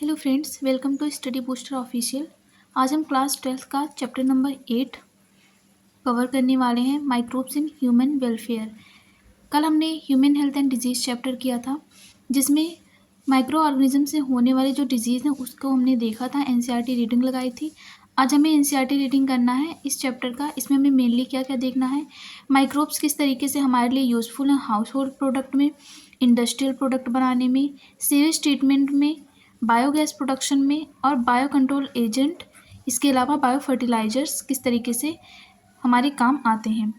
Hello friends, welcome to study booster official. आज हम class 12 का चैप्टर नंबर 8 कवर करने वाले हैं, माइक्रोब्स इन ह्यूमन वेलफेयर। कल हमने human health and disease chapter किया था, जिसमें माइक्रो ऑर्गेनिज्म से होने वाले जो डिजीज़ हैं उसको हमने देखा था, एनसीईआरटी रीडिंग लगाई थी। आज हमें एनसीईआरटी रीडिंग करना है इस चैप्टर का। इसमें हमें मेनली क्या क्या देखना है, माइक्रोब्स किस तरीके से हमारे लिए यूज़फुल हैं हाउस होल्ड प्रोडक्ट में, इंडस्ट्रियल प्रोडक्ट बनाने में, सीवेज ट्रीटमेंट में, बायोगैस प्रोडक्शन में और बायो कंट्रोल एजेंट, इसके अलावा बायो फर्टिलाइजर्स किस तरीके से हमारे काम आते हैं।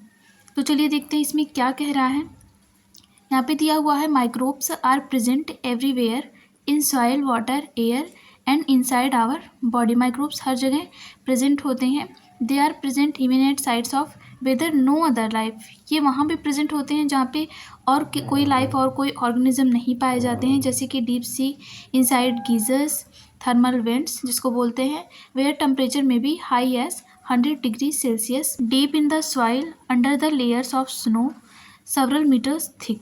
तो चलिए देखते हैं इसमें क्या कह रहा है। यहाँ पे दिया हुआ है, microbes are present everywhere in soil, water, air and inside our body. Microbes हर जगह प्रेजेंट होते हैं। They are present even at sites of whether no other life. ये वहाँ पे प्रेजेंट होते हैं जहाँ पे और कोई लाइफ और कोई ऑर्गेनिज्म नहीं पाए जाते हैं, जैसे कि deep sea, inside geysers, thermal vents जिसको बोलते हैं, वेयर टेम्परेचर में be high as 100 degree Celsius, deep in the soil under the layers of snow several metres thick.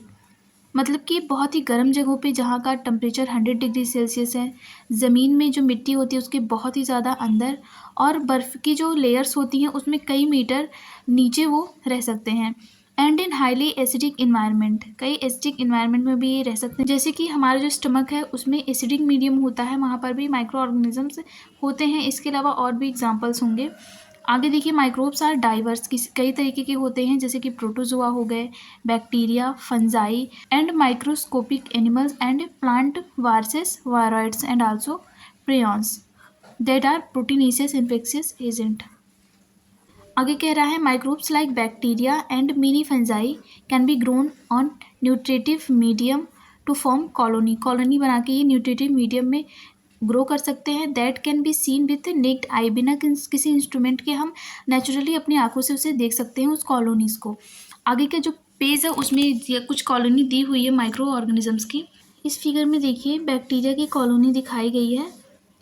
मतलब कि बहुत ही गर्म जगहों पे जहाँ का टेम्परेचर 100 डिग्री सेल्सियस है, ज़मीन में जो मिट्टी होती है उसके बहुत ही ज़्यादा अंदर, और बर्फ़ की जो लेयर्स होती हैं उसमें कई मीटर नीचे वो रह सकते हैं। And in highly acidic environment, कई एसिडिक इन्वायरमेंट में भी ये रह सकते हैं, जैसे कि हमारा जो स्टमक है उसमें एसिडिक मीडियम होता है, वहाँ पर भी माइक्रो ऑर्गेनिजम्स होते हैं। इसके अलावा और भी एग्जाम्पल्स होंगे। आगे देखिए, माइक्रोब्स आर डाइवर्स, कई तरीके के होते हैं, जैसे कि प्रोटोजोआ हो गए, bacteria, fungi and microscopic animals and plant viruses, viroids and also prions that are proteinaceous infectious agent. आगे कह रहा है, microbes like bacteria and mini fungi can be grown on nutritive medium to form colony. Colony बना के ये nutritive medium में grow कर सकते हैं। That can be seen with necked आई, बिना किसी इंस्ट्रूमेंट के हम नेचुरली अपनी आंखों से उसे देख सकते हैं, उस कॉलोनीज़ को। आगे का जो पेज है उसमें कुछ कॉलोनी दी हुई है माइक्रो ऑर्गेनिजम्स की। इस फिगर में देखिए, बैक्टीरिया की कॉलोनी दिखाई गई है।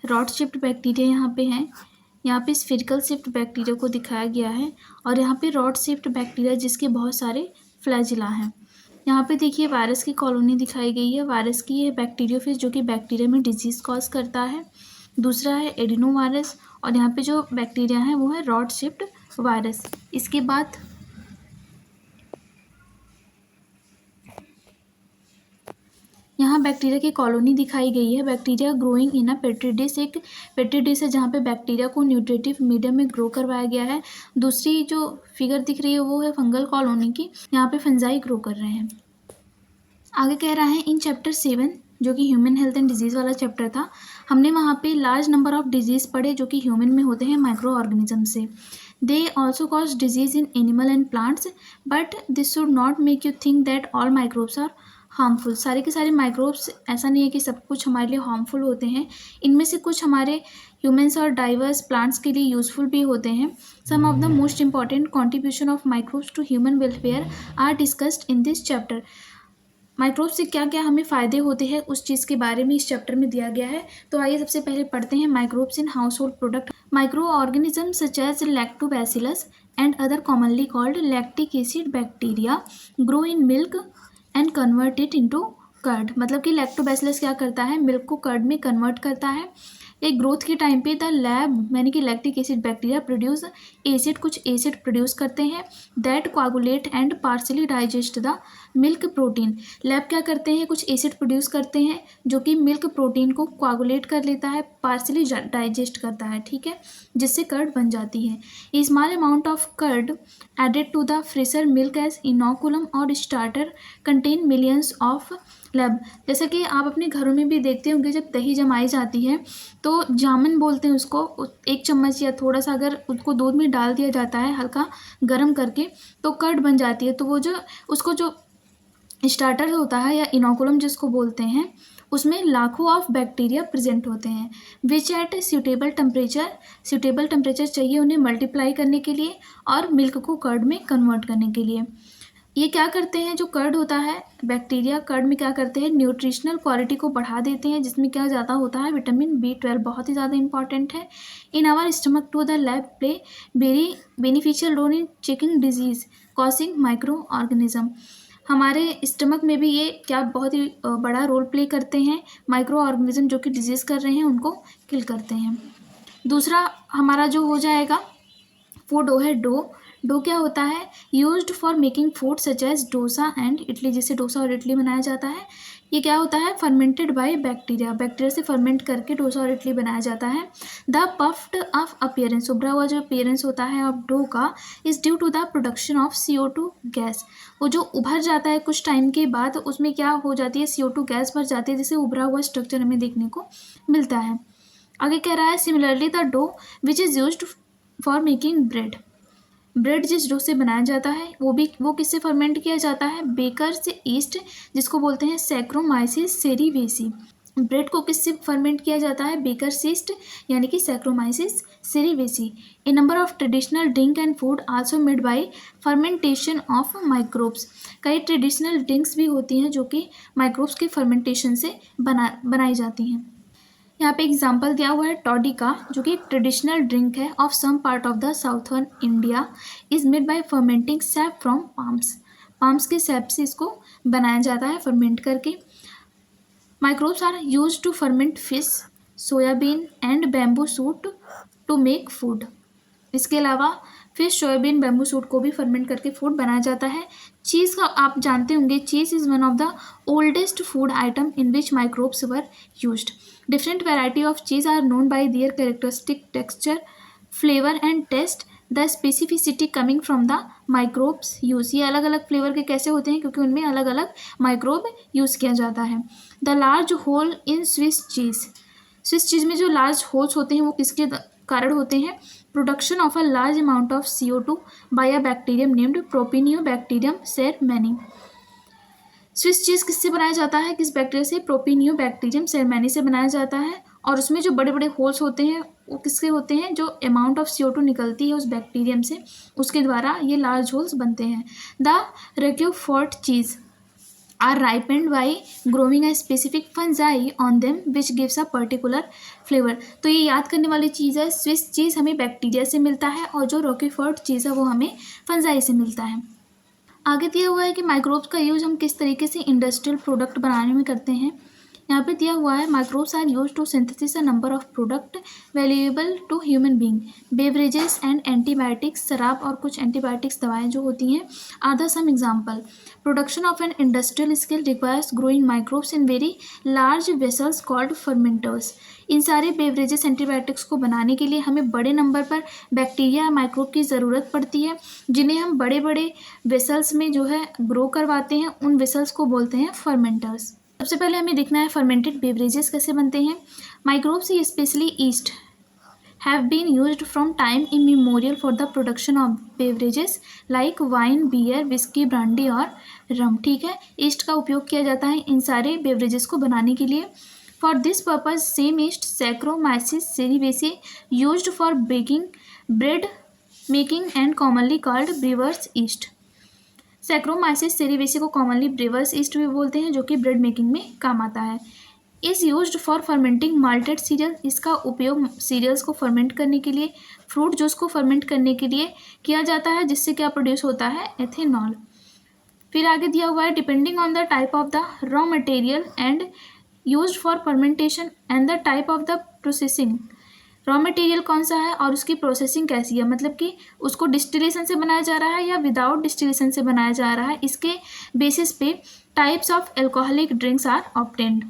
रॉड शिफ्ट बैक्टीरिया यहाँ पे हैं, यहाँ पे स्फेरिकल शिफ्ट बैक्टीरिया को दिखाया गया है, और यहाँ पे रॉड शिफ्ट बैक्टीरिया जिसके बहुत सारे फ्लैजिला हैं। यहाँ पे देखिए, वायरस की कॉलोनी दिखाई गई है। वायरस की ये बैक्टीरियोफेज जो कि बैक्टीरिया में डिजीज़ कॉज करता है। दूसरा है एडिनो वायरस, और यहाँ पे जो बैक्टीरिया है वो है रॉड शिफ्ट वायरस। इसके बाद यहाँ बैक्टीरिया की कॉलोनी दिखाई गई है। Bacteria growing in a petri dish, एक पेट्री डिश है जहाँ पे बैक्टीरिया को न्यूट्रिटिव मीडियम में ग्रो करवाया गया है। दूसरी जो फिगर दिख रही है वो है फंगल कॉलोनी की, यहाँ पे फंजाई ग्रो कर रहे हैं। आगे कह रहा है, इन चैप्टर 7 जो कि ह्यूमन हेल्थ एंड डिजीज़ वाला चैप्टर था, हमने वहाँ पे लार्ज नंबर ऑफ डिजीज़ पढ़े जो कि ह्यूमन में होते हैं माइक्रो ऑर्गेनिज्म से। They also cause disease in animal and plants, but this should not make you think that all microbes are harmful. सारे के सारे माइक्रोब्स, ऐसा नहीं है कि सब कुछ हमारे लिए हार्मफुल होते हैं। इनमें से कुछ हमारे ह्यूमन्स और डाइवर्स प्लांट्स के लिए यूजफुल भी होते हैं। Some of the most important contribution of microbes to human welfare are discussed in this chapter. Microbes से क्या क्या हमें फ़ायदे होते हैं उस चीज़ के बारे में इस चैप्टर में दिया गया है। तो आइए सबसे पहले पढ़ते हैं microbes in household product. Micro organism such as lactobacillus and other commonly called lactic acid bacteria grow in milk and convert it into curd. मतलब कि लैक्टोबैसिलस क्या करता है, मिल्क को कर्ड में कन्वर्ट करता है। एक ग्रोथ के टाइम पे द लैब यानी कि lactic acid bacteria produce acid, कुछ एसिड प्रोड्यूस करते हैं, that coagulate and partially digest the milk protein. LAB क्या करते हैं, कुछ एसिड प्रोड्यूस करते हैं जो कि मिल्क प्रोटीन को कोआगुलेट कर लेता है, पार्सली डाइजेस्ट करता है, ठीक है, जिससे कर्ड बन जाती है। A small amount of curd added to the fresher milk as inoculum और starter contain millions of LAB. जैसा कि आप अपने घरों में भी देखते होंगे, जब दही जमाई जाती है तो जामन बोलते हैं उसको, एक चम्मच या थोड़ा सा अगर उसको दूध में डाल दिया जाता है हल्का गर्म करके तो कर्ड बन जाती है। तो वो जो उसको जो स्टार्टर होता है या इनोकुलम जिसको बोलते हैं, उसमें लाखों ऑफ बैक्टीरिया प्रेजेंट होते हैं, विच एट सूटेबल टेम्परेचर चाहिए उन्हें मल्टीप्लाई करने के लिए और मिल्क को कर्ड में कन्वर्ट करने के लिए। ये क्या करते हैं, जो कर्ड होता है बैक्टीरिया कर्ड में क्या करते हैं, न्यूट्रिशनल क्वालिटी को बढ़ा देते हैं, जिसमें क्या ज़्यादा होता है, विटामिन B12 बहुत ही ज़्यादा इंपॉर्टेंट है। In our stomach to the lab play very beneficial role in checking disease causing micro organism. हमारे स्टमक में भी ये क्या बहुत ही बड़ा रोल प्ले करते हैं। माइक्रो ऑर्गेनिज्म जो कि डिजीज़ कर रहे हैं उनको किल करते हैं। दूसरा हमारा जो हो जाएगा फूड वो है डो। डो क्या होता है? Used for making food such as dosa and idli, जैसे डोसा और इडली बनाया जाता है। ये क्या होता है? फर्मेंटेड बाय बैक्टीरिया, बैक्टीरिया से फर्मेंट करके डोसा और इडली बनाया जाता है। द पफ्ड ऑफ अपीयरेंस, उभरा हुआ जो अपीयरेंस होता है ऑफ डो का is due to the production of CO2 gas. वो जो उभर जाता है कुछ टाइम के बाद उसमें क्या हो जाती है? CO2 गैस भर जाती है, जिससे उभरा हुआ स्ट्रक्चर हमें देखने को मिलता है। आगे कह रहा है similarly the dough which is used for making bread. Bread जिस डो से बनाया जाता है वो किससे फर्मेंट किया जाता है? बेकर्स ईस्ट, जिसको बोलते हैं सैक्रोमाइसिस सेरीवेसी। ब्रेड को किससे फर्मेंट किया जाता है? बेकर्स ईस्ट यानी कि Saccharomyces cerevisiae. A number of traditional drink and food also made by fermentation of microbes. कई ट्रेडिशनल ड्रिंक्स भी होती हैं जो कि माइक्रोब्स के फर्मेंटेशन से बनाई जाती हैं। यहाँ पे एग्जाम्पल दिया हुआ है टॉडी का, जो कि एक ट्रेडिशनल ड्रिंक है of some part of the southern India, is made by fermenting sap from palms. Palms के सैप से इसको बनाया जाता है फर्मेंट करके। Microbes are use to ferment fish, soyabean and bamboo shoot to make food. इसके अलावा फिश, सोयाबीन, बैम्बू सूट को भी फर्मेंट करके फूड बनाया जाता है। चीज़ का आप जानते होंगे, cheese is one of the oldest food item in which microbes were used. Different variety of cheese are known by their characteristic texture, flavor and taste. The specificity coming from the microbes use. ये अलग अलग flavour के कैसे होते हैं? क्योंकि उनमें अलग अलग माइक्रोब यूज़ किया जाता है। The large hole in Swiss cheese. Swiss cheese में जो लार्ज होल्स होते हैं वो किसके कारण होते हैं? Production of a large amount of CO2 by a bacterium named Propionibacterium shermanii. Swiss cheese किससे बनाया जाता है? किस बैक्टीरिया से? प्रोपिनियोबैक्टीरियम सेरमैनी से बनाया जाता है। और उसमें जो बड़े बड़े होल्स होते हैं वो किसके होते हैं? जो अमाउंट ऑफ CO2 निकलती है उस बैक्टीरियम से, उसके द्वारा ये लार्ज होल्स बनते हैं। The Roquefort cheese are ripened by growing a specific fungi on them which gives a particular flavour. तो ये याद करने वाली चीज़ है, स्विस चीज़ हमें बैक्टीरिया से मिलता है और जो रोक्वेफोर्ट चीज़ है वो हमें फंजाई से मिलता है। आगे दिया हुआ है कि माइक्रोब्स का यूज हम किस तरीके से इंडस्ट्रियल प्रोडक्ट बनाने में करते हैं। यहाँ पे दिया हुआ है microbes are use to synthesis a number of product valuable to human being, beverages and antibiotics. शराब और कुछ एंटीबायोटिक्स दवाएं जो होती हैं are the some example. Production of an industrial scale requires growing microbes in very large vessels called fermenters. इन सारे beverages antibiotics को बनाने के लिए हमें बड़े नंबर पर बैक्टीरिया माइक्रोब की ज़रूरत पड़ती है, जिन्हें हम बड़े बड़े वेसल्स में जो है ग्रो करवाते हैं। उन वेसल्स को बोलते हैं फर्मेंटर्स। सबसे पहले हमें देखना है फर्मेंटेड बेवरेजेस कैसे बनते हैं। Microbes specially east have been used from time immemorial for the production of beverages like wine, beer, whiskey, brandy और rum। ठीक है, ईस्ट का उपयोग किया जाता है इन सारे बेवरेजेस को बनाने के लिए। For this purpose, same yeast Saccharomyces cerevisiae used for baking, bread making and commonly called brewer's yeast। Saccharomyces cerevisiae को कॉमनली ब्रेवर्स ईस्ट भी बोलते हैं, जो कि ब्रेड मेकिंग में काम आता है। Is used for fermenting malted serial. इसका उपयोग सीरियल्स को फर्मेंट करने के लिए, फ्रूट जूस को फर्मेंट करने के लिए किया जाता है, जिससे क्या प्रोड्यूस होता है? एथेनॉल। फिर आगे दिया हुआ है depending on the type of the raw material and used for fermentation and the type of the processing. Raw material कौन सा है और उसकी प्रोसेसिंग कैसी है, मतलब कि उसको डिस्टिलेशन से बनाया जा रहा है या विदाउट डिस्टिलेशन से बनाया जा रहा है, इसके बेसिस पे types of alcoholic drinks are obtained.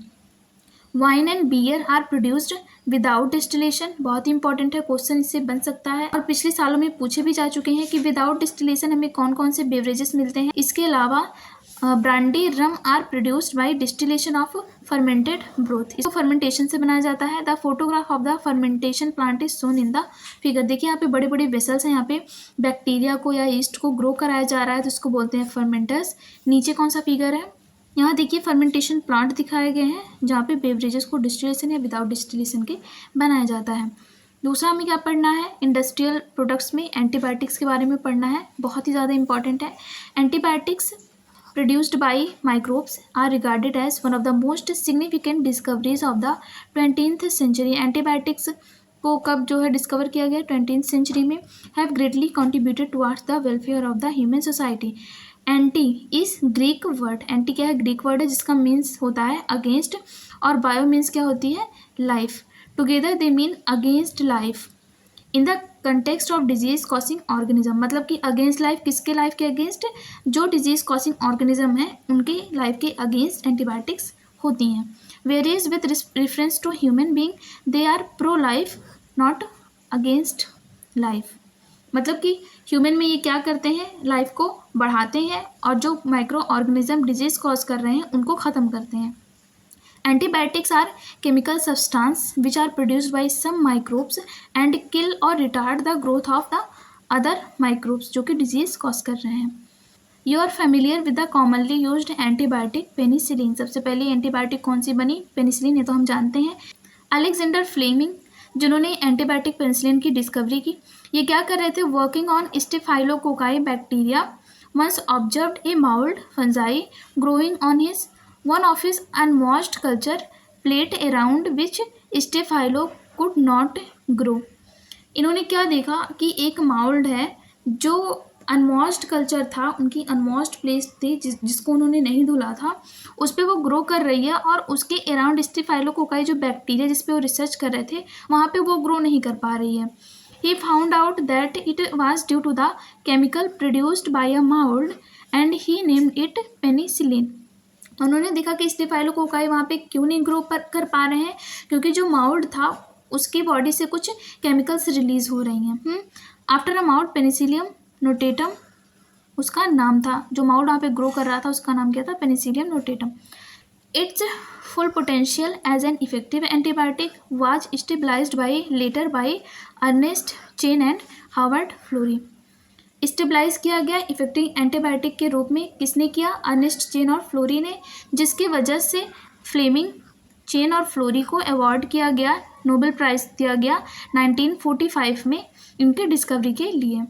Wine and beer are produced without distillation. बहुत ही इंपॉर्टेंट है, क्वेश्चन इससे बन सकता है और पिछले सालों में पूछे भी जा चुके हैं कि विदाउट डिस्टिलेशन हमें कौन कौन से बेवरेजेस मिलते हैं। इसके अलावा brandy, rum are produced by distillation of fermented broth. इसको फर्मेंटेशन से बनाया जाता है। The photograph of the fermentation plant is shown in the figure. देखिए यहाँ पे बड़े बड़े वेसल्स हैं, यहाँ पे बैक्टीरिया को या ईस्ट को ग्रो कराया जा रहा है, तो इसको बोलते हैं फर्मेंटर्स। नीचे कौन सा फिगर है? यहाँ देखिए फर्मेंटेशन प्लांट दिखाए गए हैं, जहाँ पे बेवरेजेस को डिस्टिलेशन या विदाउट डिस्टिलेशन के बनाया जाता है। दूसरा हमें क्या पढ़ना है? इंडस्ट्रियल प्रोडक्ट्स में एंटीबायोटिक्स के बारे में पढ़ना है, बहुत ही ज़्यादा इंपॉर्टेंट है। Antibiotics produced by microbes are regarded as one of the most significant discoveries of the 20th century। Antibiotics को कब जो है डिस्कवर किया गया? 20th सेंचुरी में। Have greatly contributed towards the welfare of the human society। Anti is Greek word, anti क्या है, Greek word है जिसका मीन्स होता है अगेंस्ट, और बायो मीन्स क्या होती है, life. Together they mean against life in the context of disease causing organism, मतलब कि अगेंस्ट लाइफ, किसके लाइफ के अगेंस्ट, जो डिजीज कॉसिंग ऑर्गेनिज्म है उनके लाइफ के अगेंस्ट एंटीबायोटिक्स होती हैं। Various with reference to human being they are pro life not against life, मतलब कि ह्यूमन में ये क्या करते हैं, लाइफ को बढ़ाते हैं, और जो माइक्रो ऑर्गेनिज्म डिजीज कॉज कर रहे हैं उनको ख़त्म करते हैं। Antibiotics are chemical substance which are produced by some microbes and kill or retard the growth of the other microbes जो कि disease cause कर रहे हैं। You are familiar with the commonly used antibiotic penicillin। सबसे पहले antibiotic कौन सी बनी, penicillin, ये तो हम जानते हैं। अलेक्जेंडर फ्लेमिंग जिन्होंने एंटीबायोटिक पेनिसिलिन की डिस्कवरी की, ये क्या कर रहे थे, working on staphylococci bacteria once observed a mold fungi growing on his one of his unwashed culture plate around which staphylo could not grow। इन्होंने क्या देखा कि एक माउल्ड है जो अनवॉश्ड कल्चर था, उनकी अनवॉश्ड प्लेस थी जिसको उन्होंने नहीं धुला था, उस पर वो ग्रो कर रही है, और उसके अराउंड स्टेफाइलोकोकाई जो बैक्टीरिया जिस पे वो रिसर्च कर रहे थे वहाँ पे वो ग्रो नहीं कर पा रही है। He found out that it was due to the chemical produced by a mold and he named it penicillin। उन्होंने देखा कि स्टेफाइलोकोकाई वहाँ पे क्यों नहीं ग्रो कर पा रहे हैं, क्योंकि जो माउल्ड था उसकी बॉडी से कुछ केमिकल्स रिलीज हो रही हैं। After a mould Penicillium notatum उसका नाम था, जो माउल्ड वहाँ पे ग्रो कर रहा था उसका नाम क्या था, Penicillium notatum. Its full potential as an effective antibiotic was stabilized later by Ernest Chain and Howard Florey। Stabilize किया गया इफेक्टिव एंटीबायोटिक के रूप में किसने किया, अर्नेस्ट चेन और फ्लोरी ने, जिसकी वजह से फ्लेमिंग, चेन और फ्लोरी को अवार्ड किया गया, नोबेल प्राइज दिया गया 1945 में इनके डिस्कवरी के लिए।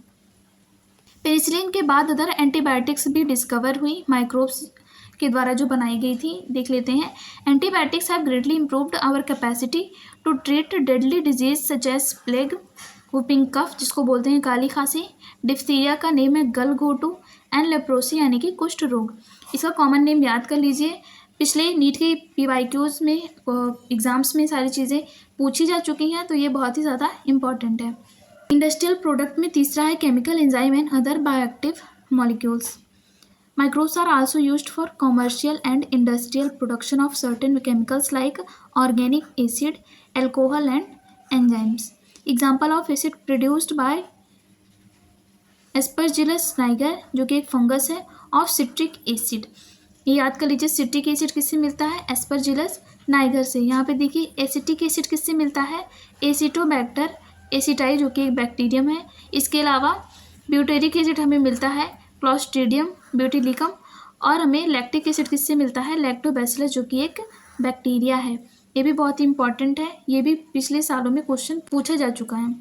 पेनिसिलिन के बाद अदर एंटीबायोटिक्स भी डिस्कवर हुई माइक्रोब्स के द्वारा जो बनाई गई थी, देख लेते हैं। Antibiotics have greatly improved our capacity to treat deadly disease such as plague, whooping cough जिसको बोलते हैं काली खांसी, डिप्थीरिया का नेम है गलघोटू, एंड लेप्रोसी यानी कि कुष्ठ रोग। इसका कॉमन नेम याद कर लीजिए, पिछले नीट के PYQs में एग्जाम्स में सारी चीज़ें पूछी जा चुकी हैं, तो ये बहुत ही ज़्यादा इम्पॉर्टेंट है। इंडस्ट्रियल प्रोडक्ट में तीसरा है chemical enzyme and other bioactive molecules. Microbes are also used for commercial and industrial production of certain chemicals like organic acid, alcohol and enzymes। Example of acid produced by Aspergillus niger जो कि एक fungus है, of citric acid. ये याद कर लीजिए, citric acid किससे मिलता है, एस्परजिलस नाइगर से। यहाँ पे देखिए एसिटिक एसिड किससे मिलता है, एसिटोबैक्टर एसिटाई जो कि एक बैक्टीरियम है। इसके अलावा ब्यूटेरिक एसिड हमें मिलता है क्लॉस्ट्रीडियम ब्यूटिलिकम, और हमें लैक्टिक एसिड किससे मिलता है, लैक्टोबैसिलस जो कि एक बैक्टीरिया है। ये भी बहुत ही इंपॉर्टेंट है, ये भी पिछले सालों में क्वेश्चन पूछा जा चुका है।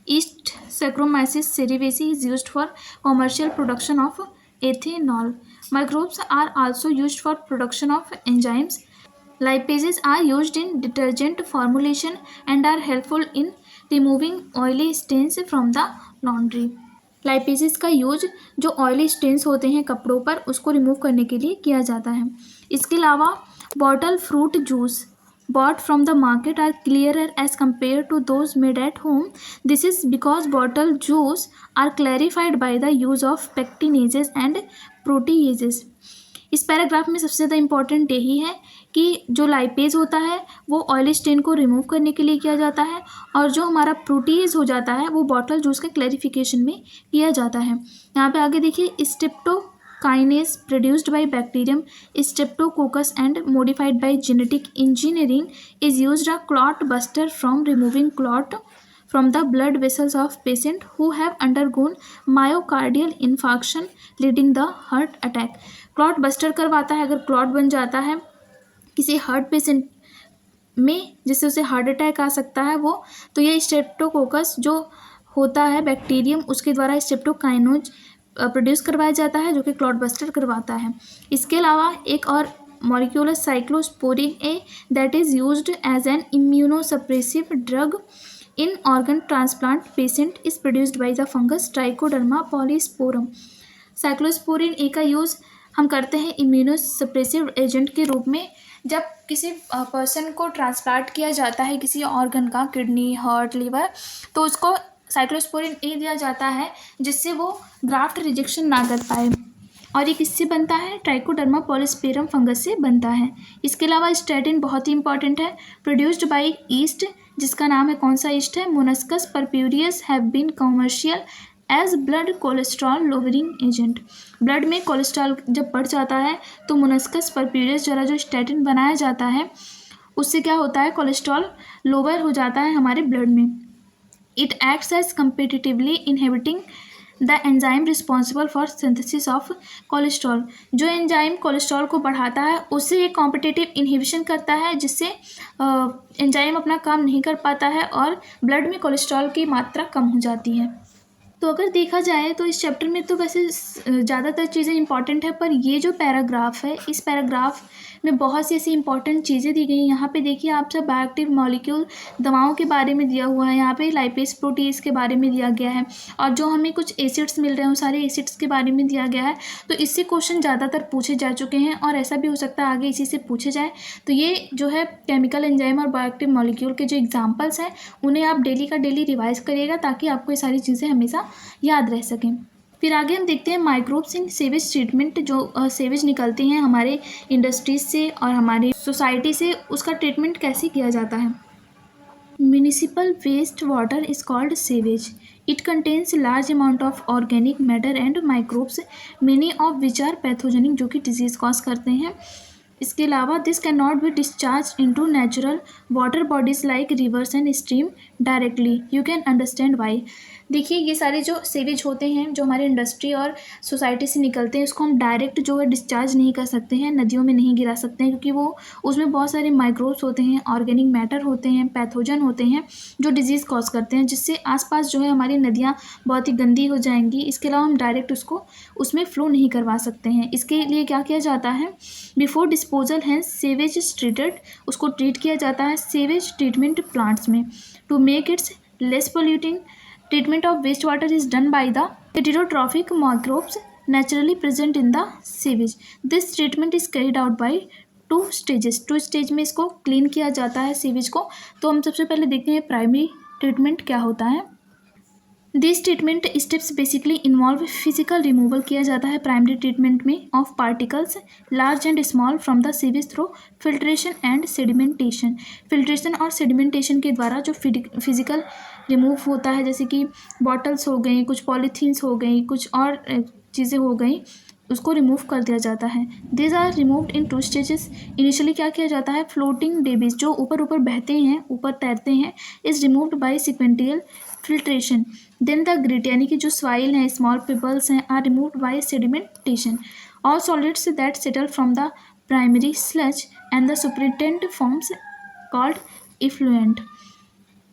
Yeast Saccharomyces cerevisiae is used for commercial production of ethanol. Microbes are also used for production of enzymes. Lipases are used in detergent formulation and are helpful in removing oily stains from the laundry। Lipases का use जो oily stains होते हैं कपड़ों पर उसको remove करने के लिए किया जाता है। इसके अलावा bottle fruit juice bought from the market are clearer as compared to those made at home। This is because bottle juice are clarified by the use of pectinases and proteases। इस paragraph में सबसे ज़्यादा important यही है कि जो lipase होता है वो ऑयली स्टेन को रिमूव करने के लिए किया जाता है, और जो हमारा प्रोटीज हो जाता है वो बॉटल जूस के क्लैरिफिकेशन में किया जाता है। यहाँ पे आगे देखिए, streptokinase produced by bacterium Streptococcus and modified by genetic engineering is used a clot buster from removing clot from the blood vessels of patient who have undergone myocardial infarction leading the heart attack। Clot buster करवाता है, अगर clot बन जाता है किसी heart patient में जिससे उसे हार्ट अटैक आ सकता है वो, तो ये स्ट्रेप्टोकोकस जो होता है बैक्टीरियम उसके द्वारा स्ट्रेप्टोकाइनोज प्रोड्यूस करवाया जाता है जो कि क्लॉट बस्टर करवाता है। इसके अलावा एक और molecule cyclosporin A that is used as an immunosuppressive drug in organ transplant patient is produced by the fungus Trichoderma polysporum। Cyclosporin A का यूज़ हम करते हैं इम्यूनोसप्रेसिव एजेंट के रूप में। जब किसी पर्सन को ट्रांसप्लांट किया जाता है किसी ऑर्गन का, किडनी, हार्ट, लिवर, तो उसको साइक्लोस्पोरिन ए दिया जाता है जिससे वो ग्राफ्ट रिजेक्शन ना कर पाए। और ये किससे बनता है? ट्राइकोडर्मा पॉलिस्पेरम फंगस से बनता है। इसके अलावा स्टैटिन बहुत ही इंपॉर्टेंट है, प्रोड्यूस्ड बाय ईस्ट, जिसका नाम है, कौन सा ईस्ट है? Monascus purpureus, have been commercial as blood cholesterol lowering agent. Blood में कोलेस्ट्रॉल जब बढ़ जाता है तो मोनस्कस परप्यूरियस द्वारा जो स्टैटिन बनाया जाता है उससे क्या होता है? कोलेस्ट्रॉल लोअर हो जाता है हमारे ब्लड में। It acts as competitively inhibiting the enzyme responsible for synthesis of cholesterol. जो एंजाइम कोलेस्ट्रॉल को बढ़ाता है उससे ये कॉम्पिटिटिव इनहिबिशन करता है, जिससे एंजाइम अपना काम नहीं कर पाता है और ब्लड में कोलेस्ट्रॉल की मात्रा कम हो जाती है। तो अगर देखा जाए तो इस चैप्टर में तो वैसे ज़्यादातर चीज़ें इंपॉर्टेंट है, पर ये जो पैराग्राफ है, इस पैराग्राफ में बहुत सी ऐसी इंपॉर्टेंट चीज़ें दी गई हैं। यहाँ पे देखिए आप सब बायोएक्टिव मॉलिक्यूल दवाओं के बारे में दिया हुआ है, यहाँ पे लाइपेज प्रोटीज के बारे में दिया गया है, और जो हमें कुछ एसिड्स मिल रहे हैं उन सारे एसिड्स के बारे में दिया गया है। तो इससे क्वेश्चन ज़्यादातर पूछे जा चुके हैं और ऐसा भी हो सकता है आगे इसी से पूछे जाए। तो ये जो है केमिकल एंजाइम और बायोएक्टिव मॉलिक्यूल के जो एग्जाम्पल्स हैं उन्हें आप डेली का डेली रिवाइज करिएगा ताकि आपको ये सारी चीज़ें हमेशा याद रह सकें। फिर आगे हम देखते हैं माइक्रोब्स इन सीवेज ट्रीटमेंट। जो सीवेज निकलती हैं हमारे इंडस्ट्रीज से और हमारी सोसाइटी से, उसका ट्रीटमेंट कैसे किया जाता है। Municipal waste water is called sewage. It contains large amount of organic matter and microbes, many of which are pathogenic, जो कि डिजीज कॉज करते हैं। इसके अलावा this can not be discharge into natural water bodies like rivers and stream directly. You can understand why. देखिए ये सारे जो सीवेज होते हैं जो हमारे इंडस्ट्री और सोसाइटी से निकलते हैं उसको हम डायरेक्ट जो है डिस्चार्ज नहीं कर सकते हैं, नदियों में नहीं गिरा सकते हैं, क्योंकि वो उसमें बहुत सारे माइक्रोब्स होते हैं, ऑर्गेनिक मैटर होते हैं, पैथोजन होते हैं जो डिजीज़ कॉज करते हैं, जिससे आसपास जो है हमारी नदियाँ बहुत ही गंदी हो जाएंगी। इसके अलावा हम डायरेक्ट उसको उसमें फ्लो नहीं करवा सकते हैं। इसके लिए क्या किया जाता है? बिफोर डिस्पोजल है सीवेज इज ट्रीटेड, उसको ट्रीट किया जाता है सीवेज ट्रीटमेंट प्लांट्स में। To make its less polluting, treatment of wastewater is done by the heterotrophic microbes naturally present in the sewage. This treatment is carried out by two stage में इसको clean किया जाता है sewage को। तो हम सबसे पहले देखते हैं प्राइमरी ट्रीटमेंट क्या होता है। This treatment steps basically involve physical removal किया जाता है प्राइमरी ट्रीटमेंट में of particles large and small from the sewage through filtration and sedimentation. Filtration और सेडिमेंटेशन के द्वारा जो फिजिकल रिमूव होता है, जैसे कि बॉटल्स हो गई, कुछ पॉलीथीन्स हो गई, कुछ और चीज़ें हो गई, उसको रिमूव कर दिया जाता है। This are removed in two stages. Initially क्या किया जाता है? फ्लोटिंग डेबीज जो ऊपर ऊपर बहते हैं, ऊपर तैरते हैं, is removed by sequential filtration. Then the grit यानी कि जो सॉइल है, स्मॉल पिबल्स हैं, are removed by sedimentation. All solids that settle from the primary sludge and the supernatant forms called effluent.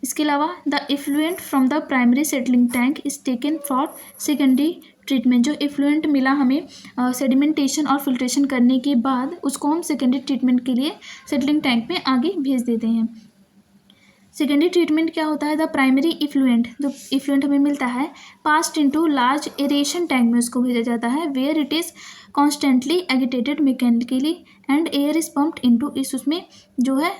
इसके अलावा the effluent from the primary settling tank is taken for secondary treatment. जो effluent मिला हमें sedimentation और filtration करने के बाद उसको हम सेकेंडरी ट्रीटमेंट के लिए सेटलिंग टैंक में आगे भेज देते हैं। सेकेंडरी ट्रीटमेंट क्या होता है? द प्राइमरी इफ्लुएंट, जो इफ्लुएंट हमें मिलता है, passed into large aeration tank में उसको भेजा जाता है, where it is constantly agitated mechanically and air is pumped into, इस उसमें जो है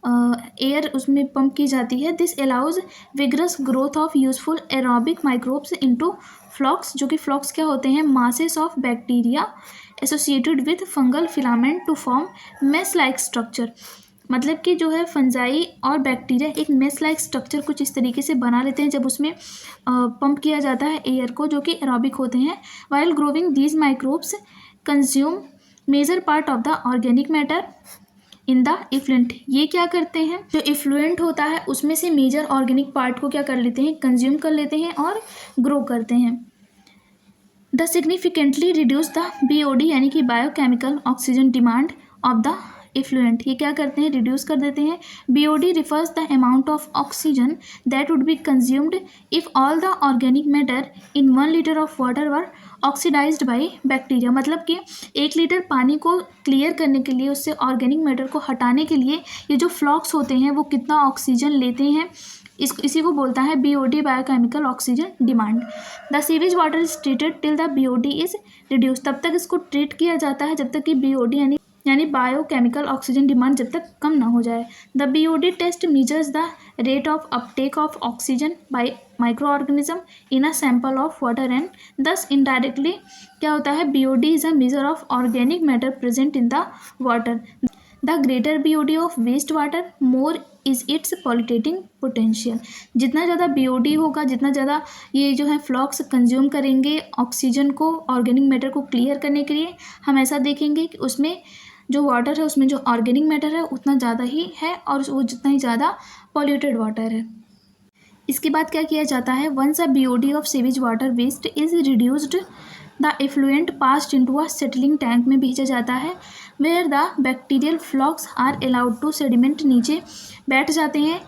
एयर उसमें पंप की जाती है। This allows vigorous growth of useful aerobic microbes into flocs, जो कि फ्लॉक्स क्या होते हैं? Masses of bacteria associated with fungal filament to form mesh like structure. मतलब कि जो है फंजाई और बैक्टीरिया एक मेस लाइक स्ट्रक्चर कुछ इस तरीके से बना लेते हैं जब उसमें पंप किया जाता है एयर को, जो कि एरोबिक होते हैं। While growing these microbes consume major part of the organic matter in the effluent. ये क्या करते हैं? जो इफ्लुएंट होता है उसमें से मेजर ऑर्गेनिक पार्ट को क्या कर लेते हैं? कंज्यूम कर लेते हैं और ग्रो करते हैं। The significantly reduce the BOD यानी कि biochemical oxygen demand of the effluent. ये क्या करते हैं? रिड्यूस कर देते हैं। BOD refers the amount of oxygen that would be consumed if all the organic matter in 1 litre of water were oxidised by bacteria. मतलब कि 1 लीटर पानी को क्लियर करने के लिए, उससे ऑर्गेनिक मैटर को हटाने के लिए ये जो फ्लॉक्स होते हैं वो कितना ऑक्सीजन लेते हैं इसी को बोलता है BOD, biochemical oxygen demand. The sewage water is treated till the BOD is reduce, तब तक इसको ट्रीट किया जाता है जब तक कि BOD यानी बायोकेमिकल ऑक्सीजन डिमांड जब तक कम ना हो जाए। The BOD test measures the rate of uptake of oxygen by micro organism in a sample of water and thus indirectly क्या होता है, BOD is a measure of organic matter present in the water. The greater BOD of waste water more is its polluting potential. जितना ज़्यादा BOD होगा, जितना ज़्यादा ये जो है फ्लॉक्स कंज्यूम करेंगे ऑक्सीजन को, ऑर्गेनिक मैटर को क्लियर करने के लिए, हम ऐसा देखेंगे कि उसमें जो वाटर है उसमें जो ऑर्गेनिक मैटर है उतना ज़्यादा ही है और वो जितना ही ज़्यादा पॉल्यूटेड वाटर है। इसके बाद क्या किया जाता है, once a BOD of sewage water waste is reduced the effluent passed into a settling tank में भेजा जाता है where the bacterial flocs are allowed to sediment, नीचे बैठ जाते हैं।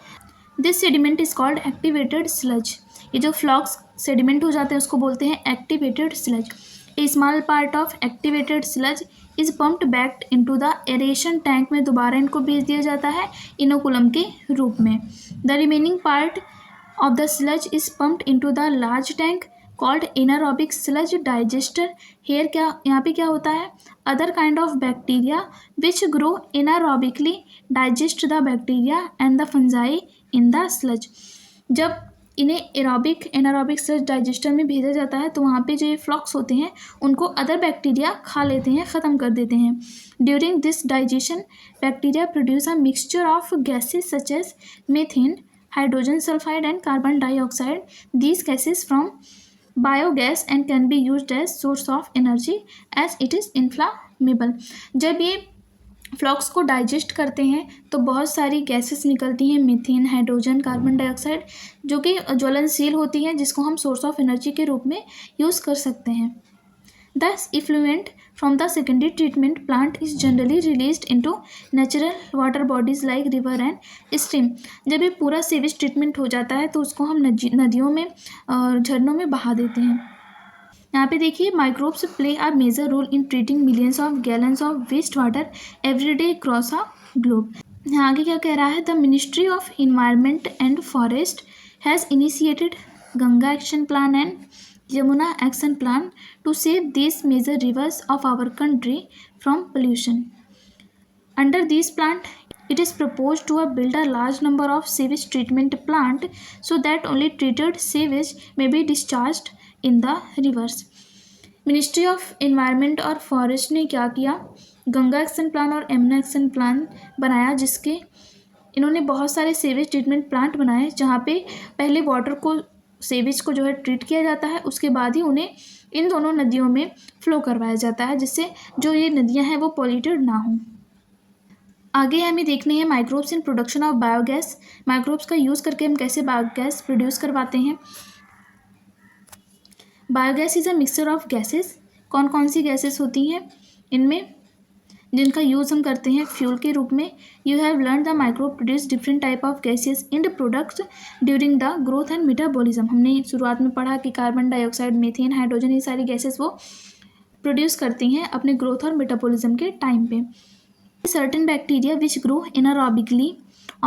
This sediment is called activated sludge. ये जो फ्लॉक्स सेडिमेंट हो जाते हैं उसको बोलते हैं activated sludge. A small part of activated sludge is pumped back into the aeration tank में दोबारा इनको भेज दिया जाता है इनोकुलम के रूप में। The remaining part of the sludge is pumped into the large tank called anaerobic sludge digester. Here क्या यहाँ पे क्या होता है, other kind of bacteria which grow anaerobically digest the bacteria and the fungi in the sludge. जब इन्हें anaerobic sludge digester में भेजा जाता है तो वहाँ पे जो ये फ्लॉक्स होते हैं उनको अदर बैक्टीरिया खा लेते हैं, ख़त्म कर देते हैं। During this digestion bacteria produce a mixture of gases such as methane, hydrogen sulphide and carbon dioxide. These gases from biogas and can be used as source of energy as it is inflammable. जब ये फ्लॉक्स को digest करते हैं तो बहुत सारी gases निकलती हैं, मीथेन, हाइड्रोजन, कार्बन डाइऑक्साइड, जो कि ज्वलनशील होती हैं, जिसको हम सोर्स ऑफ एनर्जी के रूप में यूज़ कर सकते हैं। दस effluent from the secondary treatment plant is generally released into natural water bodies like river and stream. जब ये पूरा सीवेज ट्रीटमेंट हो जाता है तो उसको हम नदियों में और झरनों में बहा देते हैं। यहाँ पे देखिए, microbes play a major role in treating millions of gallons of waste water every day cross a globe. यहाँ आगे क्या कह रहा है, the ministry of environment and forest has initiated Ganga action plan and Yamuna action plan to save this major rivers of our country from pollution. Under this plant it is proposed to build a large number of sewage treatment plant so that only treated sewage may be discharged in the rivers. Ministry of environment और forest ने क्या किया, Ganga action plan और Yamuna action plan बनाया, जिसके इन्होंने बहुत सारे सेवेज ट्रीटमेंट प्लांट बनाए जहाँ पे पहले वाटर को, सेवेज को जो है ट्रीट किया जाता है, उसके बाद ही उन्हें इन दोनों नदियों में फ्लो करवाया जाता है जिससे जो ये नदियाँ हैं वो पॉल्यूटेड ना हों। आगे हमें देखने हैं microbes in production of biogas. Microbes का यूज़ करके हम कैसे बायोगैस प्रोड्यूस करवाते हैं। Biogas is a mixture of gases. कौन कौन सी गैसेस होती हैं इनमें, जिनका यूज़ हम करते हैं फ्यूल के रूप में। You have learn the microbe produce different type of gases in the products during the growth and metabolism. हमने शुरुआत में पढ़ा कि कार्बन डाइऑक्साइड, मीथेन, हाइड्रोजन, ये सारी गैसेस वो प्रोड्यूस करती हैं अपने ग्रोथ और मेटाबॉलिज्म के टाइम पे। Certain bacteria which grow anaerobically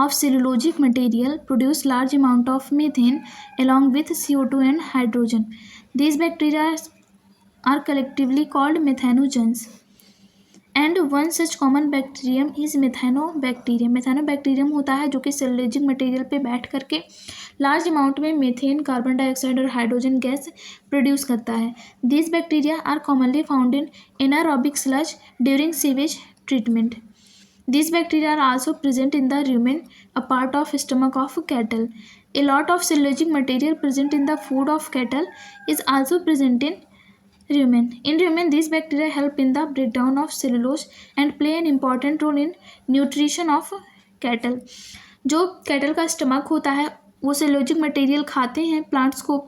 of cellulosic material produce large amount of methane along with CO2 and hydrogen. These bacteria are collectively called methanogens. And one such common bacterium is methanobacterium. methanobacterium होता है जो कि cellulosic material पे बैठ करके large amount में methane, carbon dioxide और hydrogen gas produce करता है। These bacteria are commonly found in anaerobic sludge during sewage treatment. These bacteria are also present in the rumen, a part of stomach of cattle. A lot of cellulosic material present in the food of cattle is also present in rumen. In rumen, these bacteria help in the breakdown of cellulose and play an important role in nutrition of cattle. जो cattle का stomach होता है वो cellulosic material खाते हैं plants को,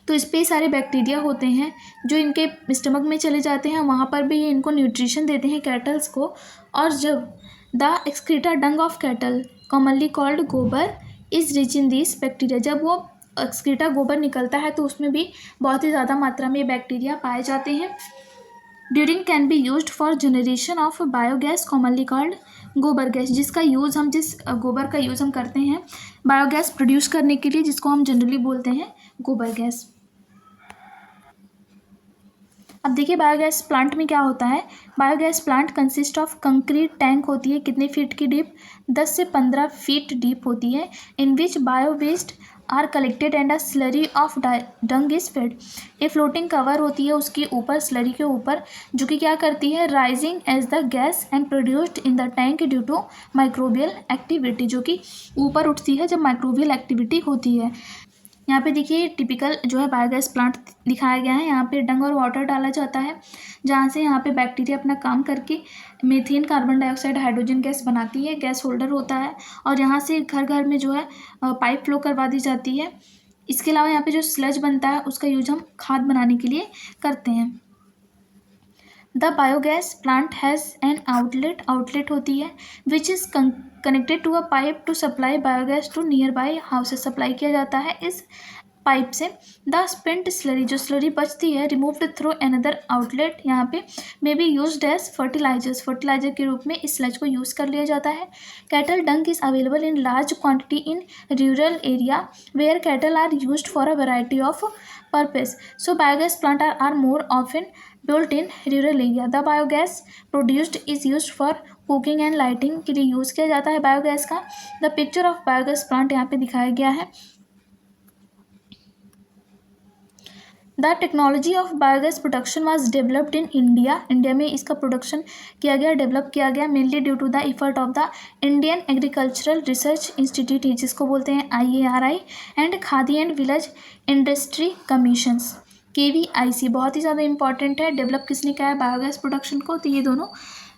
तो इस पे सारे बैक्टीरिया होते हैं जो इनके स्टमक में चले जाते हैं, वहाँ पर भी ये इनको न्यूट्रिशन देते हैं कैटल्स को। और जब the excreta dung of cattle commonly called gobar is rich in this bacteria, जब वो एक्सक्रीटा गोबर निकलता है तो उसमें भी बहुत ही ज़्यादा मात्रा में बैक्टीरिया पाए जाते हैं। During can be used for generation of biogas commonly called गोबर गैस, जिसका यूज़ हम जिस गोबर का यूज़ हम करते हैं बायोगैस प्रोड्यूस करने के लिए, जिसको हम जनरली बोलते हैं गोबर गैस। अब देखिए बायोगैस प्लांट में क्या होता है। Biogas plant consist of concrete tank होती है, कितने फीट की डीप, 10 से 15 फीट डीप होती है, in which bio waste are collected and a slurry of dung is fed. ये फ्लोटिंग कवर होती है उसके ऊपर, स्लरी के ऊपर, जो कि क्या करती है, rising as the gas and produced in the tank due to microbial activity, जो कि ऊपर उठती है जब माइक्रोबियल एक्टिविटी होती है। यहाँ पे देखिए टिपिकल जो है बायोगैस प्लांट दिखाया गया है। यहाँ पे डंग और वाटर डाला जाता है, जहाँ से यहाँ पे बैक्टीरिया अपना काम करके methane, carbon dioxide, hydrogen gas बनाती है, गैस होल्डर होता है, और यहाँ से घर घर में जो है पाइप फ्लो करवा दी जाती है। इसके अलावा यहाँ पे जो स्लज बनता है उसका यूज हम खाद बनाने के लिए करते हैं। The biogas plant has an outlet होती है which is connected to a pipe to supply biogas to nearby houses. Supply किया जाता है इस पाइप से। द स्पेंट स्लरी, जो स्लरी बचती है, रिमूव्ड थ्रू अनदर आउटलेट, यहाँ पे may be used as fertiliser के रूप में इस स्लज को यूज़ कर लिया जाता है। Cattle dung is available in large quantity in rural area where cattle are used for a variety of purpose. So biogas plant are more often built in rural area. The biogas produced is used for cooking and lighting के लिए use किया जाता है biogas का। The picture of biogas plant यहाँ पे दिखाया गया है। The technology of biogas production was developed in India. India में इसका प्रोडक्शन किया गया, डेवलप किया गया, mainly due to the effort of the Indian Agricultural Research Institute, जिसको बोलते हैं IARI, and Khadi and Village Industry Commissions, KVIC। बहुत ही ज़्यादा इंपॉर्टेंट है। डेवलप किसने किया है बायोगैस प्रोडक्शन को, तो ये दोनों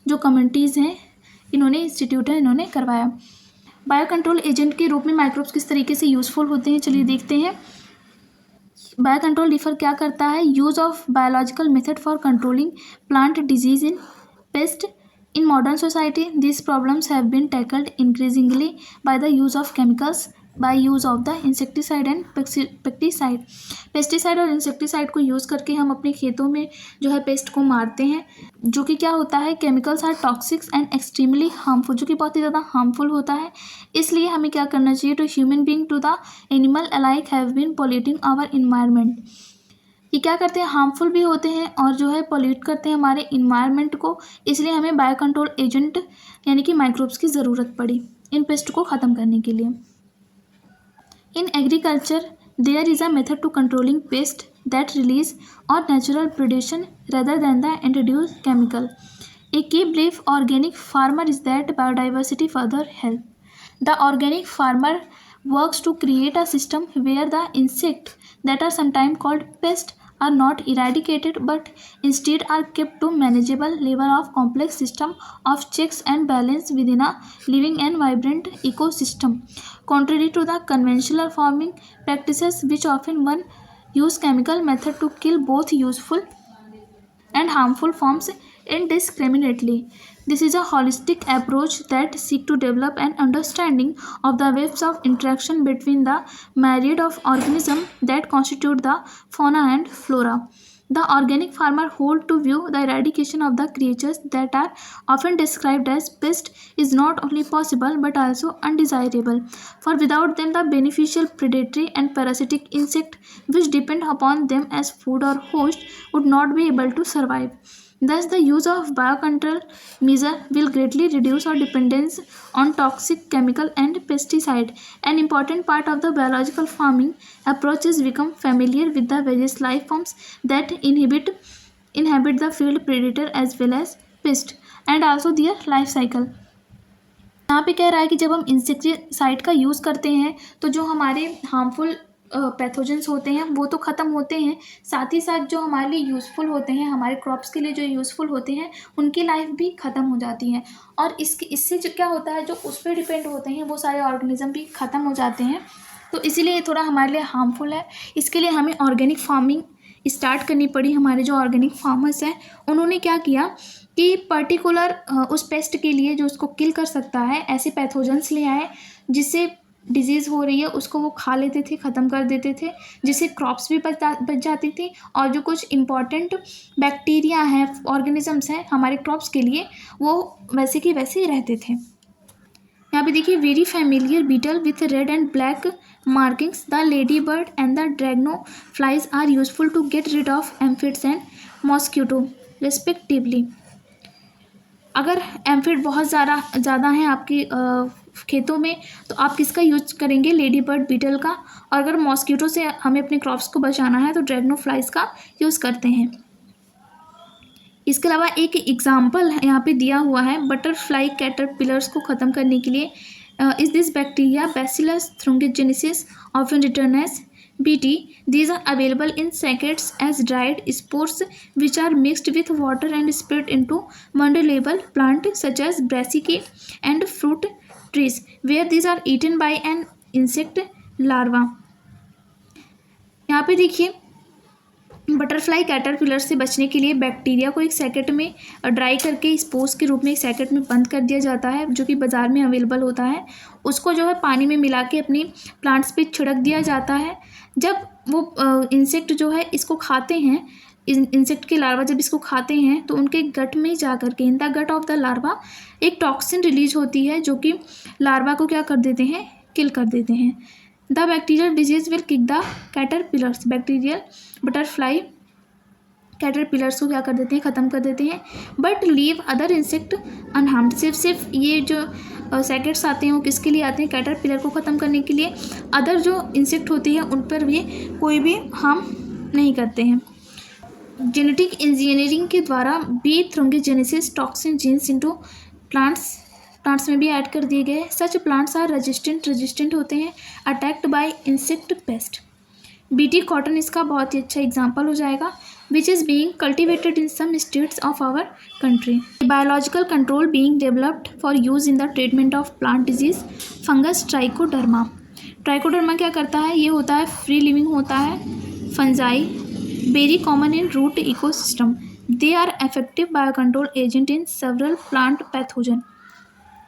जो कम्युनिटीज़ हैं, इन्होंने इंस्टीट्यूट है, इन्होंने करवाया। बायो कंट्रोल एजेंट के रूप में माइक्रोब्स किस तरीके से यूज़फुल होते हैं, चलिए देखते हैं। बायो कंट्रोल रिफर क्या करता है, use of biological method for controlling plant disease in pest. In modern society this problems have been tackled increasingly by the use of chemicals, by use of the insecticide and pesticide. Pesticide और insecticide को use करके हम अपने खेतों में जो है paste को मारते हैं, जो कि क्या होता है, chemicals are toxics and extremely harmful, जो कि बहुत ही ज़्यादा हार्मफुल होता है। इसलिए हमें क्या करना चाहिए, to human being to the animal alike have been polluting our environment. ये क्या करते हैं, हार्मफुल भी होते हैं और जो है पॉल्यूट करते हैं हमारे इन्वायरमेंट को। इसलिए हमें बायो कंट्रोल एजेंट यानी कि माइक्रोब्स की ज़रूरत पड़ी इन पेस्ट को ख़त्म करने के लिए। In agriculture, there is a method to controlling pest that release or natural predation rather than the introduced chemical. A key belief organic farmer is that biodiversity further help. The organic farmer works to create a system where the insects that are sometimes called pests are not eradicated but instead are kept to manageable level of complex system of checks and balance within a living and vibrant ecosystem. Contrary to the conventional farming practices which often one use chemical method to kill both useful and harmful forms indiscriminately. This is a holistic approach that seeks to develop an understanding of the webs of interaction between the myriad of organisms that constitute the fauna and flora. The organic farmer holds to view the eradication of the creatures that are often described as pests is not only possible but also undesirable, for without them the beneficial predatory and parasitic insect which depend upon them as food or host would not be able to survive. Thus, the use of biocontrol measure will greatly reduce our dependence on toxic chemical and pesticide. An important part of the biological farming approach is become familiar with the various life forms that inhabit the field predator as well as pest and also their life cycle. यहाँ पे कह रहा है कि जब हम insecticide का use करते हैं तो जो हमारे हार्मफुल पैथोजेंस होते हैं वो तो ख़त्म होते हैं, साथ ही साथ जो हमारे लिए यूज़फुल होते हैं, हमारे क्रॉप्स के लिए जो यूज़फुल होते हैं, उनकी लाइफ भी ख़त्म हो जाती है। और इससे जो क्या होता है, जो उस पर डिपेंड होते हैं वो सारे ऑर्गेनिज्म भी ख़त्म हो जाते हैं। तो इसीलिए ये थोड़ा हमारे लिए हार्मफुल है। इसके लिए हमें ऑर्गेनिक फार्मिंग स्टार्ट करनी पड़ी। हमारे जो ऑर्गेनिक फार्मर्स हैं उन्होंने क्या किया कि पर्टिकुलर उस पेस्ट के लिए जो उसको किल कर सकता है ऐसे पैथोजेंस ले आए जिससे डिजीज़ हो रही है उसको वो खा लेते थे, ख़त्म कर देते थे, जिससे क्रॉप्स भी बच जाती थी और जो कुछ इम्पॉर्टेंट बैक्टीरिया हैं, ऑर्गेनिजम्स हैं हमारे क्रॉप्स के लिए, वो वैसे के वैसे ही रहते थे। यहाँ पे देखिए, very familiar beetle with red and black markings, the lady bird and the ड्रैगनो flies are useful to get rid of एम्फिड्स and mosquito respectively. अगर एम्फिड बहुत ज़्यादा हैं आपकी खेतों में, तो आप किसका यूज करेंगे? लेडी बर्ड बीटल का। और अगर मॉस्क्यूटो से हमें अपने क्रॉप्स को बचाना है तो ड्रैगनो फ्लाइज का यूज़ करते हैं। इसके अलावा एक एग्जाम्पल यहाँ पे दिया हुआ है बटरफ्लाई कैटरपिलर्स को ख़त्म करने के लिए। Is this bacteria bacillus thuringiensis often written as BT. These are available in sackets as dried spores which are mixed with water and spread into moundable plants such as brassicae and fruit trees where these are eaten by an insect larva. यहाँ पे देखिए, butterfly caterpillar से बचने के लिए bacteria को एक saccate में ड्राई करके स्पोर्स के रूप में एक सैकेट में बंद कर दिया जाता है, जो कि बाज़ार में अवेलेबल होता है। उसको जो है पानी में मिला के अपनी प्लांट्स पे छिड़क दिया जाता है। जब वो इंसेक्ट जो है इसको खाते हैं, इंसेक्ट के लार्वा जब इसको खाते हैं तो उनके गट में जा कर के, in the gut of the larva, एक टॉक्सिन रिलीज होती है जो कि लार्वा को क्या कर देते हैं? किल कर देते हैं। The bacterial disease will kick the caterpillars, bacterial butterfly caterpillars को क्या कर देते हैं? ख़त्म कर देते हैं। But leave other insect unharmed. सिर्फ ये जो सैकेट्स आते हैं वो किसके लिए आते हैं? कैटरपिलर को ख़त्म करने के लिए। अदर जो इंसेक्ट होते हैं उन पर भी कोई भी हार्म नहीं करते हैं। जेनेटिक इंजीनियरिंग के द्वारा B thuringiensis toxin genes into plants में भी ऐड कर दिए गए। सच प्लांट्स आर रेजिस्टेंट होते हैं attacked by insect pest. BT cotton इसका बहुत ही अच्छा एग्जाम्पल हो जाएगा, which is being cultivated in some states of our country. Biological control being developed for use in the treatment of plant disease. Fungus trichoderma. Trichoderma क्या करता है? ये होता है फ्री लिविंग होता है fungi, very common in root ecosystem. They are effective biocontrol agent in several plant pathogen.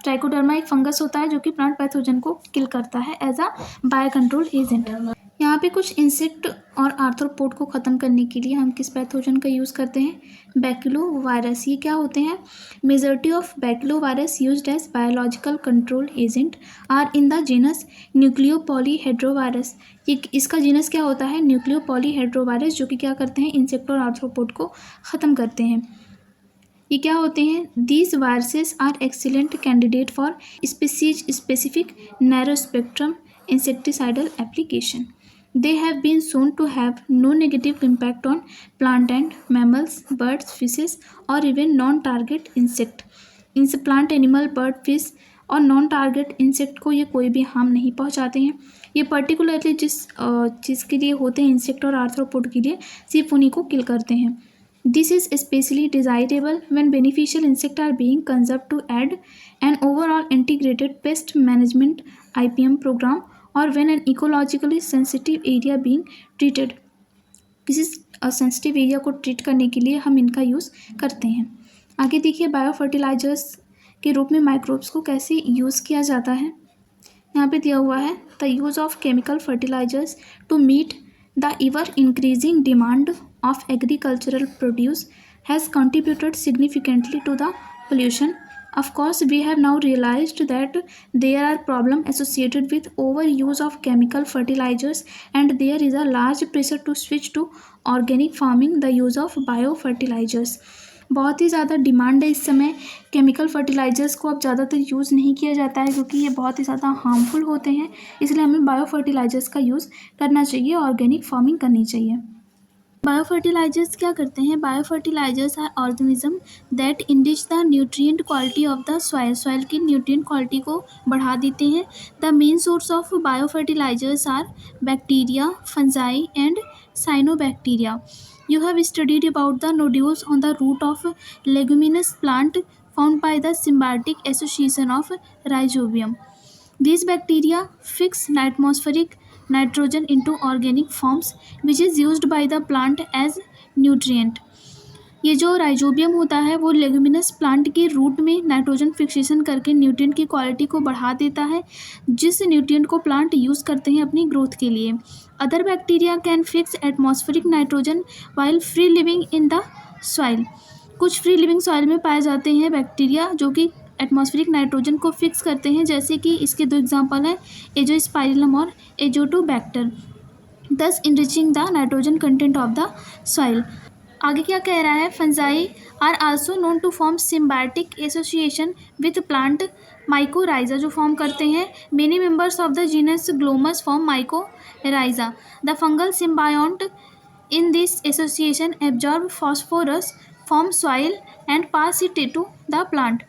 Trichoderma एक fungus होता है जो कि प्लांट पैथोजन को किल करता है एज अ बायोकंट्रोल एजेंट। यहाँ पे कुछ इंसेक्ट और आर्थ्रोपोड को ख़त्म करने के लिए हम किस पैथोजन का यूज़ करते हैं? बैक्यूलोवायरस। ये क्या होते हैं? Majority of baculovirus used as biological control agent are in the genus nucleopolyhedrovirus. ये इसका जीनस क्या होता है? न्यूक्लियोपॉलीहेड्रोवायरस, जो कि क्या करते हैं? इंसेक्ट और आर्थ्रोपोड को ख़त्म करते हैं। ये क्या होते हैं? These viruses are excellent candidate for species specific narrow spectrum insecticidal application. They have been shown to have no negative impact on plant and mammals, birds, fishes or even non-target insect. इनसे plant, animal, bird, fish और non target insect को ये कोई भी harm नहीं पहुंचाते हैं। ये पर्टिकुलरली जिस चीज़ के लिए होते हैं, इंसेक्ट और आर्थ्रोपोड के लिए, सिर्फ उन्हीं को किल करते हैं। This is especially desirable when beneficial insects are being conserved to add an overall integrated pest management IPM program or when an ecologically sensitive area being treated. किसी सेंसिटिव एरिया को ट्रीट करने के लिए हम इनका यूज़ करते हैं। आगे देखिए, बायो फर्टिलाइजर्स के रूप में माइक्रोब्स को कैसे यूज़ किया जाता है। यहाँ पे दिया हुआ है, the use of chemical fertilizers to meet the ever increasing demand of agricultural produce has contributed significantly to the pollution. Of course, we have now realized that there are problems associated with overuse of chemical fertilizers and there is a large pressure to switch to organic farming, the use of biofertilizers. बहुत ही ज़्यादा demand है इस समय। Chemical fertilisers को अब ज़्यादातर use नहीं किया जाता है क्योंकि ये बहुत ही ज़्यादा हार्मफुल होते हैं, इसलिए हमें बायो फर्टिलाइजर्स का यूज़ करना चाहिए, ऑर्गेनिक फार्मिंग करनी चाहिए। बायो फर्टिलाइजर्स क्या करते हैं? Bio fertilizers are organism that enrich the nutrient quality of the soil की न्यूट्रिएंट क्वालिटी को बढ़ा देते हैं। The main source of bio fertilizers are bacteria, fungi and cyanobacteria. You have studied about the nodules on the root of leguminous plant found by the symbiotic association of rhizobium. These bacteria fix atmospheric nitrogen into organic forms which is used by the plant as nutrient. ये जो rhizobium होता है वो leguminous plant के root में nitrogen fixation करके nutrient की quality को बढ़ा देता है, जिस न्यूट्रिएंट को प्लांट यूज़ करते हैं अपनी ग्रोथ के लिए। Other bacteria can fix atmospheric nitrogen while free living in the soil. कुछ फ्री लिविंग सॉइल में पाए जाते हैं बैक्टीरिया जो कि एटमॉस्फेरिक नाइट्रोजन को फिक्स करते हैं, जैसे कि इसके दो एग्जांपल हैं, एजोस्पाइरिलम और Azotobacter, thus enriching the nitrogen content of the soil। आगे क्या कह रहा है, fungi are also known to form symbiotic association with plant mycorrhiza, जो फॉर्म करते हैं। Many members of the genus glomus form mycorrhiza. The fungal symbiont in this association absorb phosphorus from soil and pass it to the plant.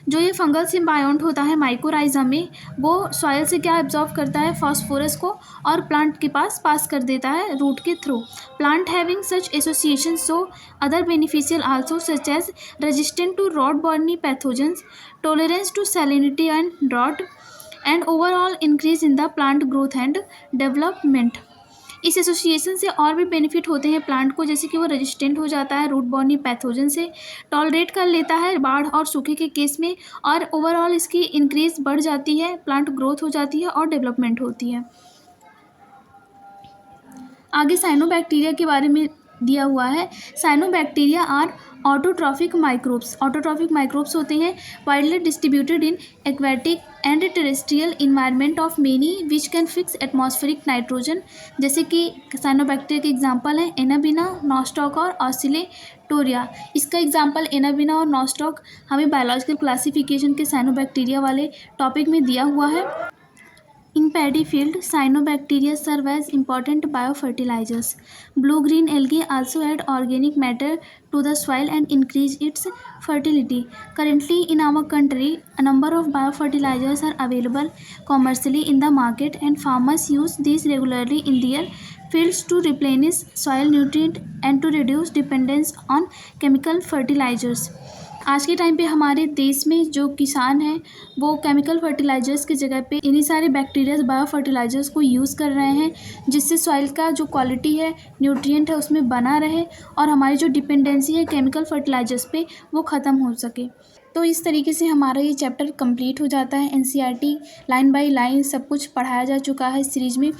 जो ये fungal सिम्बायोंट होता है mycorrhiza में, वो soil से क्या एब्जॉर्ब करता है, फॉस्फोरस को, और प्लांट के पास कर देता है रूट के थ्रू। Plant having such association show other beneficial also such as resistant to root borne pathogens, tolerance to salinity and drought, and overall increase in the plant growth and development. इस एसोसिएशन से और भी बेनिफिट होते हैं plant को, जैसे कि वो रेजिस्टेंट हो जाता है रूट बॉर्नी पैथोजन से, टॉलरेट कर लेता है बाढ़ और सूखे के केस में, और ओवरऑल इसकी इंक्रीज बढ़ जाती है, प्लांट ग्रोथ हो जाती है और डेवलपमेंट होती है। आगे साइनोबैक्टीरिया के बारे में दिया हुआ है। Cyanobacteria are autotrophic microbes. Autotrophic microbes होते हैं widely distributed in aquatic and terrestrial environment of many which can fix atmospheric nitrogen, जैसे कि साइनोबैक्टीरिया के एग्जांपल हैं एनाबिना, नॉस्टॉक और ऑसिलेटोरिया। इसका एग्जांपल एनाबिना और नॉस्टॉक हमें बायोलॉजिकल क्लासिफिकेशन के साइनोबैक्टीरिया वाले टॉपिक में दिया हुआ है। In paddy field, cyanobacteria serve as important biofertilizers. Blue-green algae also add organic matter to the soil and increase its fertility. Currently, in our country, a number of biofertilizers are available commercially in the market, and farmers use these regularly in their fields to replenish soil nutrient and to reduce dependence on chemical fertilizers. आज के time पे हमारे देश में जो किसान हैं वो केमिकल फर्टिलाइज़र्स की जगह पे इन्हीं सारे बैक्टीरियाज बायो फर्टिलाइज़र्स को यूज़ कर रहे हैं, जिससे सॉइल का जो क्वालिटी है, न्यूट्रिएंट है, उसमें बना रहे और हमारी जो डिपेंडेंसी है केमिकल फर्टिलाइज़र्स पे वो ख़त्म हो सके। तो इस तरीके से हमारा ये चैप्टर कंप्लीट हो जाता है। एनसीईआरटी लाइन बाय लाइन सब कुछ पढ़ाया जा चुका है इस सीरीज़ में।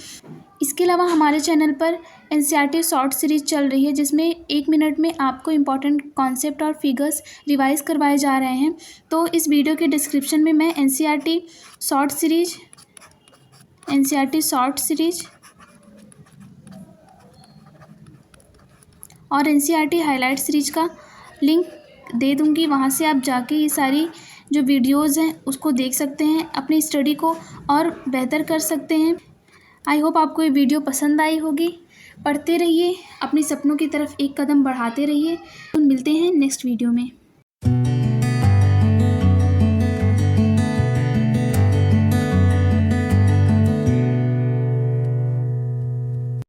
इसके अलावा हमारे चैनल पर एनसीईआरटी शॉर्ट सीरीज़ चल रही है, जिसमें 1 मिनट में आपको इम्पॉर्टेंट कॉन्सेप्ट और फिगर्स रिवाइज करवाए जा रहे हैं। तो इस वीडियो के डिस्क्रिप्शन में मैं एनसीईआरटी शॉर्ट सीरीज़ और एनसीईआरटी हाईलाइट सीरीज का लिंक दे दूँगी। वहाँ से आप जाके ये सारी जो वीडियोज़ हैं उसको देख सकते हैं, अपनी स्टडी को और बेहतर कर सकते हैं। आई होप आपको ये वीडियो पसंद आई होगी। पढ़ते रहिए, अपने सपनों की तरफ एक कदम बढ़ाते रहिए। मिलते हैं नेक्स्ट वीडियो में।